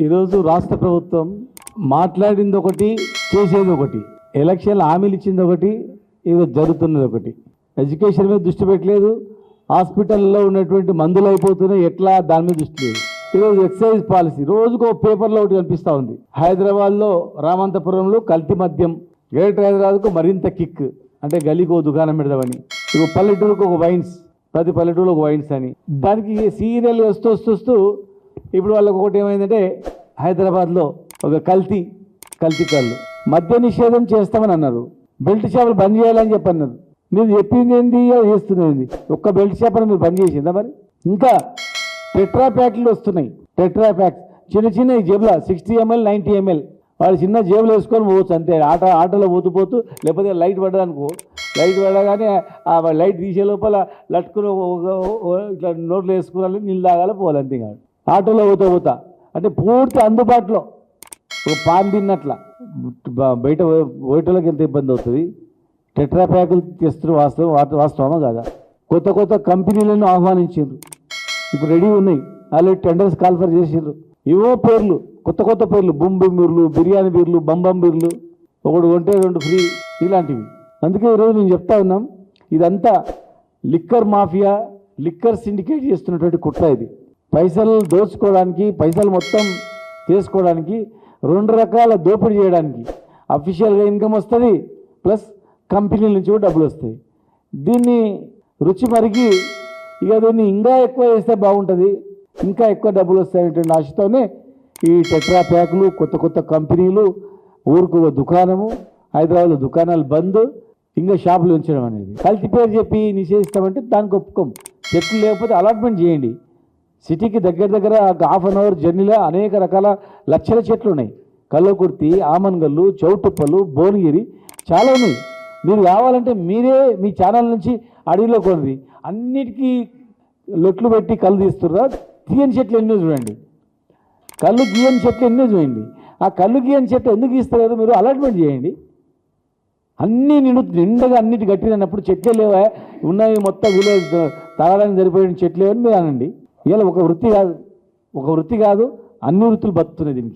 ఈరోజు రాష్ట్ర ప్రభుత్వం మాట్లాడింది ఒకటి, చేసేది ఒకటి. ఎలక్షన్లు హామీలు ఇచ్చింది ఒకటి, ఈరోజు జరుగుతున్నది ఒకటి. ఎడ్యుకేషన్ మీద దృష్టి పెట్టలేదు, హాస్పిటల్లో ఉన్నటువంటి మందులు అయిపోతున్నాయి ఎట్లా దాని మీద దృష్టి లేదు. ఈరోజు ఎక్సైజ్ పాలసీ రోజుకో పేపర్లో ఒకటి కనిపిస్తూ ఉంది. హైదరాబాద్లో రామంతపురంలో కల్తీ మద్యం, గ్రేటర్ హైదరాబాద్కు మరింత కిక్, అంటే గలీకో దుకాణం పెడదామని. ఇక పల్లెటూరుకు ఒక వైన్స్, ప్రతి పల్లెటూరులో ఒక వైన్స్ అని, దానికి సీరియల్ వస్తూ ఇప్పుడు వాళ్ళకి ఒకటి ఏమైందంటే హైదరాబాద్లో ఒక కల్తీ కళ్ళు, మద్య నిషేధం చేస్తామని అన్నారు, బెల్ట్ షాపులు బంద్ చేయాలని చెప్పి అన్నారు. మీరు చెప్పింది ఏంది, చేస్తున్నది ఒక్క బెల్ట్ షాప్ అని మీరు బంద్ చేసిందా? మరి ఇంకా టెట్రా ప్యాక్లు వస్తున్నాయి. టెట్రా ప్యాక్స్ చిన్న జేబులో 60 ml 90 ml వాళ్ళు చిన్న జేబులు వేసుకొని పోవచ్చు అంతే. ఆటోలో పోతూ లేకపోతే లైట్ పడ్డదనుకో, లైట్ పడగానే ఆ లైట్ తీసే లోపల లట్టుకుని ఇట్లా నోట్లో వేసుకోవాలి, నీళ్ళు తాగాలి, పోవాలి అంతే. కాదు ఆటోలో పోతా అంటే పూర్తి అందుబాటులో ఒక పాన్ తిన్నట్ల. బయట ఓటోలకు ఎంత ఇబ్బంది అవుతుంది. టెట్రా ప్యాకులు తెస్తున్న వాస్తవమా కాదా? కొత్త కంపెనీలను ఆహ్వానించారు, ఇప్పుడు రెడీ ఉన్నాయి, ఆల్రెడీ టెండర్స్ కాల్ఫర్ చేసారు. ఏవో పేర్లు, కొత్త పేర్లు, బొంబి బీర్లు, బిర్యానీ బీర్లు, బంబం బీర్లు, ఒకటి కొంటే 2 ఫ్రీ, ఇలాంటివి. అందుకే ఈరోజు నేను చెప్తా ఉన్నాం, ఇదంతా లిక్కర్ మాఫియా, లిక్కర్ సిండికేట్ చేస్తున్నటువంటి కుట్ర. ఇది పైసలు దోచుకోవడానికి, పైసలు మొత్తం చేసుకోవడానికి, 2 రకాల దోపిడీ చేయడానికి. అఫీషియల్గా ఇన్కమ్ వస్తుంది, ప్లస్ కంపెనీల నుంచి కూడా డబ్బులు వస్తాయి. దీన్ని రుచి మరిగి ఇక దీన్ని ఇంకా ఎక్కువ చేస్తే బాగుంటుంది, ఇంకా ఎక్కువ డబ్బులు వస్తాయనేటువంటి ఆశతోనే ఈ టెట్రా ప్యాకులు, కొత్త కంపెనీలు, ఊరుకు దుకాణము, హైదరాబాద్లో దుకాణాలు బంద్, ఇంకా షాపులు ఉంచడం అనేది. కల్తీ పేరు చెప్పి నిషేధిస్తామంటే దానికి ఒప్పుకోం. చెట్లు లేకపోతే అలాట్మెంట్ చేయండి. సిటీకి దగ్గర 1/2 hour జర్నీలో అనేక రకాల లక్షల చెట్లు ఉన్నాయి. కల్లకుర్తి, ఆమన్గల్లు, చౌటుప్పలు, భువనగిరి చాలా ఉన్నాయి. మీరు కావాలంటే మీరే మీ ఛానల్ నుంచి అడవిలో కొనది, అన్నిటికీ లొట్లు పెట్టి కళ్ళు తీస్తుర్రా. తీయని చెట్లు ఎన్నో చూడండి, కళ్ళు గీయని చెట్లు ఎన్నో చూడండి. ఆ కళ్ళు గీయని చెట్లు ఎందుకు ఇస్తలేరు? మీరు అలాట్మెంట్ చేయండి. అన్నీ నిండగా అన్నిటి గట్టినప్పుడు చెట్లే లేవా, ఉన్నాయి మొత్తం విలేజ్ తాగడానికి సరిపోయిన చెట్లు లేవని మీరు అనండి. ఇలా ఒక వృత్తి కాదు, అన్ని వృత్తులు బతుకుతున్నాయి దీనికి.